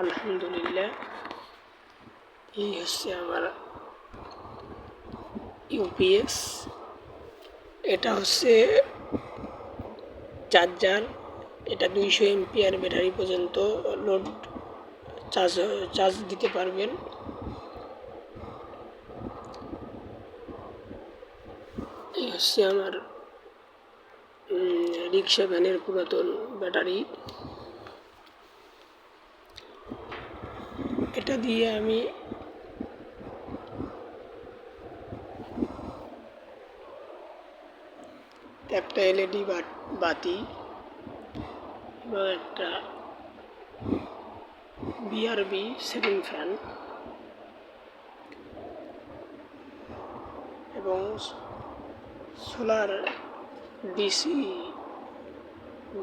আলহামদুলিল্লাহ। এই হচ্ছে আমার ইউপিএস। এটা হচ্ছে চার্জার। এটা 200 এমপিআর ব্যাটারি পর্যন্ত লোড চার্জ দিতে পারবেন। এই হচ্ছে আমার রিক্সা ভ্যানের পুরাতন ব্যাটারি। এটা দিয়ে আমি একটা এলইডি বাতি এবং একটা বিআরবি সিলিং ফ্যান এবং সোলার ডিসি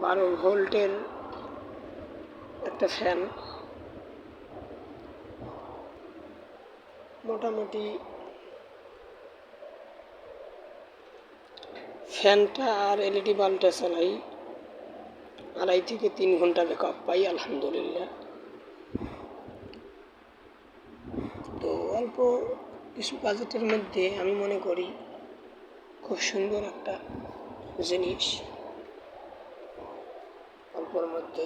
12 ভোল্টের একটা ফ্যান। মোটামুটি ফ্যানটা আর এলইডি বাল্বটা চালাই 2.5 থেকে 3 ঘন্টা ব্যাকআপ পাই আলহামদুলিল্লাহ। তো অল্প কিছু বাজেটের মধ্যে আমি মনে করি খুব সুন্দর একটা জিনিস, অল্পর মধ্যে